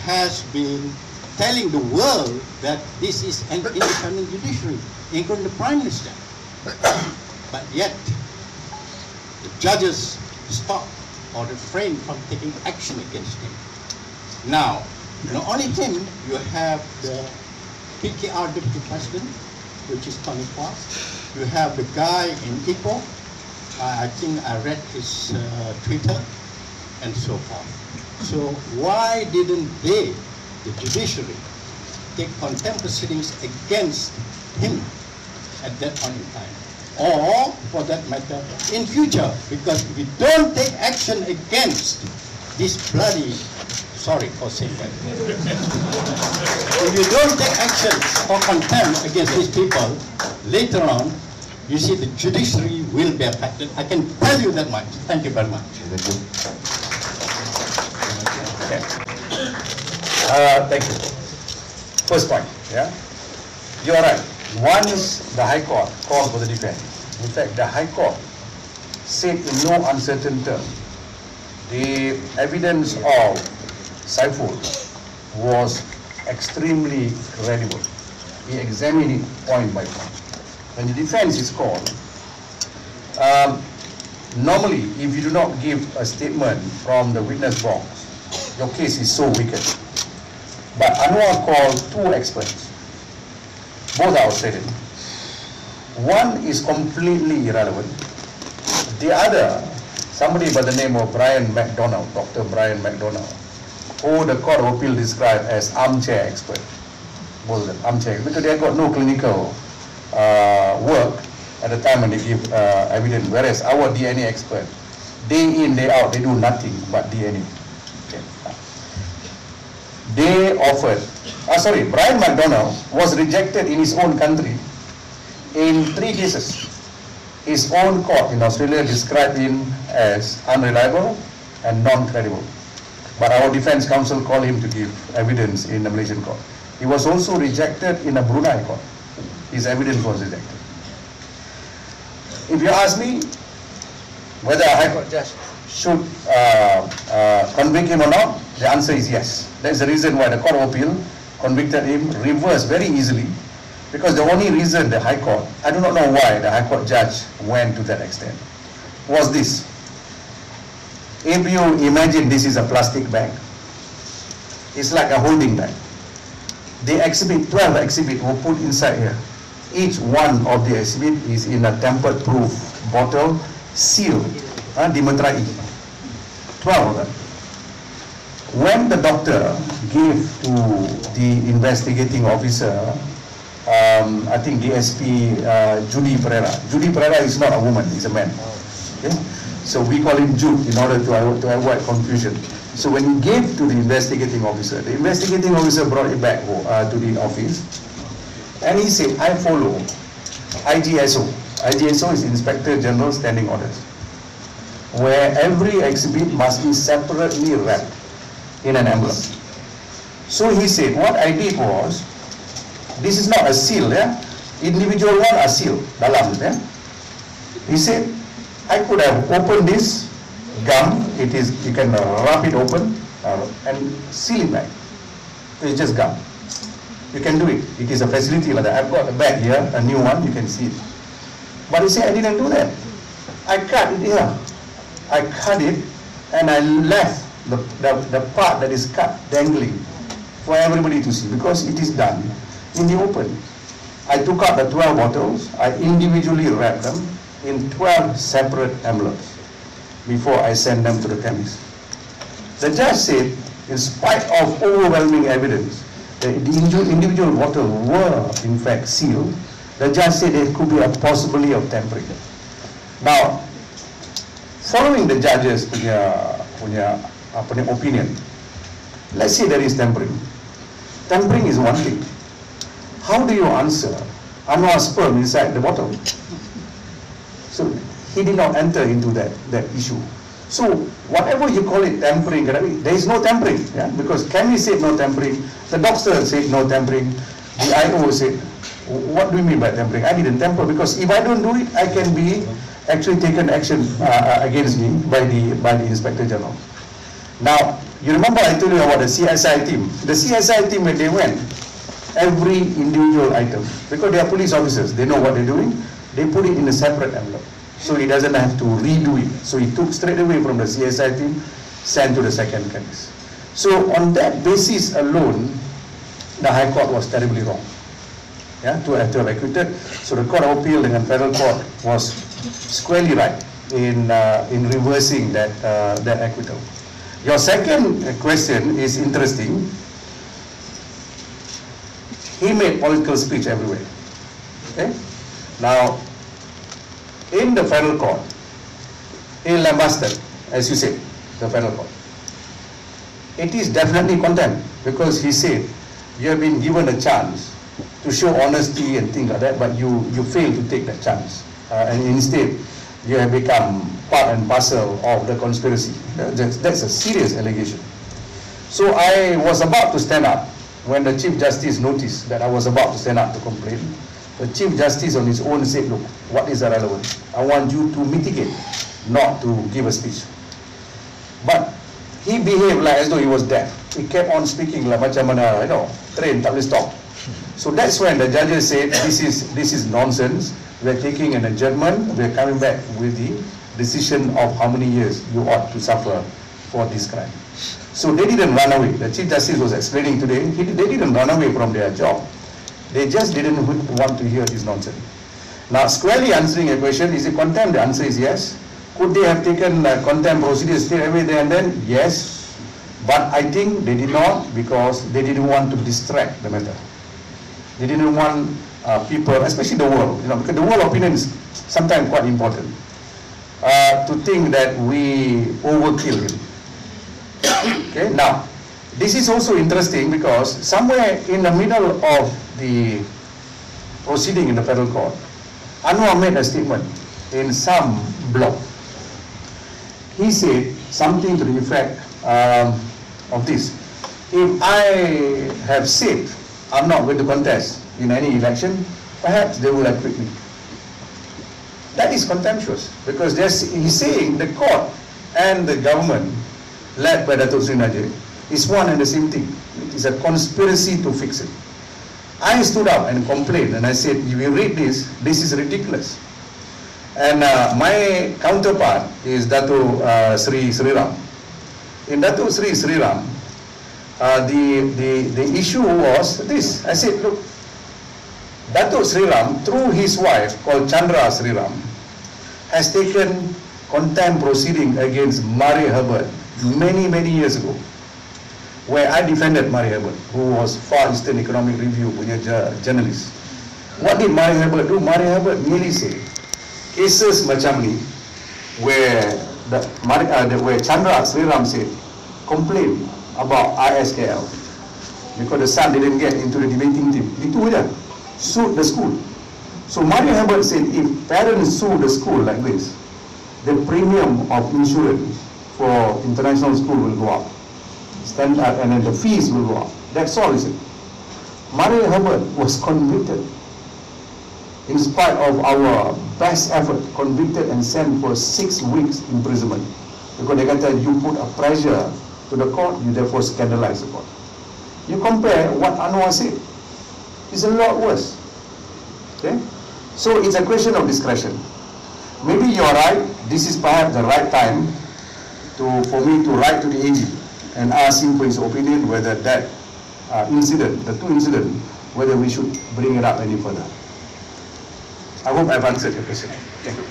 has been telling the world that this is an independent judiciary, including the Prime Minister. But yet, the judges stop or refrain from taking action against him. Now, not only him, you have the PKR Deputy President, which is Tony Kwok. You have the guy in Ipoh. I think I read his Twitter and so forth. So why didn't they, the judiciary, take contempt proceedings against him at that point in time? Or, for that matter, in future, because if we don't take action against this bloody, sorry for saying that, if you don't take action for contempt against these people, later on, you see the judiciary will be affected. I can tell you that much. Thank you very much. Thank you. Okay. Thank you. First point, yeah? You are right. Once the High Court called for the defense, in fact, the High Court said in no uncertain terms, the evidence of Saiful was extremely credible. He examined it point by point. When the defense is called, normally, if you do not give a statement from the witness box, your case is so wicked. But Anwar called two experts. Both are Australian. One is completely irrelevant. The other, somebody by the name of Brian McDonald, Dr. Brian McDonald, who the Court of Appeal described as armchair expert. Both of them, armchair, because they have got no clinical work at the time when they give evidence, whereas our DNA expert, day in, day out, they do nothing but DNA. Okay. They offered, Brian McDonald was rejected in his own country in 3 cases. His own court in Australia described him as unreliable and non-credible. But our defense counsel called him to give evidence in the Malaysian court. He was also rejected in a Brunei court. His evidence was rejected. If you ask me whether a High Court judge should convict him or not, the answer is yes. That's the reason why the Court of Appeal convicted him reverse very easily, because the only reason the High Court, I do not know why the High Court judge went to that extent, was this. If you imagine this is a plastic bag, it's like a holding bag. The exhibit, 12 exhibit were put inside here. Each one of the exhibit is in a tampered proof bottle, sealed, dimetrai. 12 of them. When the doctor gave to the investigating officer, I think DSP Judy Pereira. Judy Pereira is not a woman, he's a man. Okay? So we call him Jude in order to avoid confusion. So when he gave to the investigating officer brought it back to the office, and he said, I follow IGSO. IGSO is Inspector General Standing Orders, where every exhibit must be separately wrapped in an envelope. So he said, what I did was, this is not a seal, yeah? Individual one are sealed, dalam, yeah? He said, I could have opened this gum, you can wrap it open and seal it back. It's just gum. You can do it. It is a facility like that. I've got a bag here, a new one, you can see it. But he said, I didn't do that. I cut it here. I cut it and I left the part that is cut dangling for everybody to see, because it is done in the open. I took out the 12 bottles, I individually wrapped them in 12 separate envelopes before I sent them to the chemist. The judge said, in spite of overwhelming evidence, the individual bottles were in fact sealed. The judge said there could be a possibility of tampering. Now, following the judge's opinion, let's say there is tampering. Tampering is one thing. How do you answer Anwar's sperm inside the bottle? So he did not enter into that issue. So whatever you call it tampering, there is no tampering, yeah? Because chemist said no tampering, the doctor said no tampering, the IO said, what do you mean by tampering? I didn't tamper, because if I don't do it, I can be actually taken action against me by the Inspector General. Now, you remember I told you about the CSI team. The CSI team, when they went, every individual item, because they are police officers, they know what they're doing, they put it in a separate envelope. So he doesn't have to redo it. So he took straight away from the CSI team, sent to the second case. So on that basis alone, the High Court was terribly wrong. Yeah, to have acquitted. So the Court of Appeal dengan Federal Court was squarely right in reversing that acquittal. Your second question is interesting. He made political speech everywhere. Okay? Now, in the Federal Court, in lambasted, as you said, the Federal Court, it is definitely contempt, because he said, you have been given a chance to show honesty and things like that, but you fail to take that chance. And instead, you have become part and parcel of the conspiracy. That's a serious allegation. So I was about to stand up when the Chief Justice noticed that I was about to stand up to complain. The Chief Justice on his own said, look, what is irrelevant? I want you to mitigate, not to give a speech. But he behaved like as though he was deaf. He kept on speaking like macam mana, train tak boleh stop. So that's when the judges said, this is nonsense. We're taking an adjournment. We're coming back with the decision of how many years you ought to suffer for this crime. So they didn't run away. The Chief Justice was explaining today, they didn't run away from their job. They just didn't want to hear this nonsense. Now, squarely answering a question, is it contempt? The answer is yes. Could they have taken contempt procedures straight away there and then? Yes. But I think they did not, because they didn't want to distract the matter. They didn't want people, especially the world, because the world opinion is sometimes quite important, to think that we overkill him. Okay, now, this is also interesting because somewhere in the middle of the proceeding in the Federal Court, Anwar made a statement in some blog. He said something to the effect of this: if I have said I'm not going to contest in any election, perhaps they will acquit me. That is contemptuous, because he's saying the court and the government, led by Datuk Seri Najib, is one and the same thing. It is a conspiracy to fix it. I stood up and complained, and I said, if you read this is ridiculous. And my counterpart is Datuk Seri Ram. In Datuk Seri Ram, the issue was this. I said, look, Datuk Seri Ram, through his wife called Chandra Seri Ram, has taken contempt proceeding against Mari Herbert many years ago, where I defended Mari Herbert, who was Far Eastern Economic Review punya journalist. What did Mari Herbert do? Mari Herbert merely said, cases macam ni, where Chandra Seri Ram said, complain about ISKL because the son didn't get into the debating team. Itu je. Sued the school. So Mari Herbert said, if parents sue the school like this, the premium of insurance for international school will go up. And then the fees will go up. That's all, is it? Mari Herbert was convicted. In spite of our best effort, convicted and sent for 6 weeks imprisonment. Because they kata, you put a pressure to the court, you therefore scandalize the court. You compare what Anwar said, it's a lot worse. Okay? So it's a question of discretion. Maybe you're right, this is perhaps the right time for me to write to the AG and ask him for his opinion whether that incident, the two incidents, whether we should bring it up any further. I hope I've answered your question. Thank you.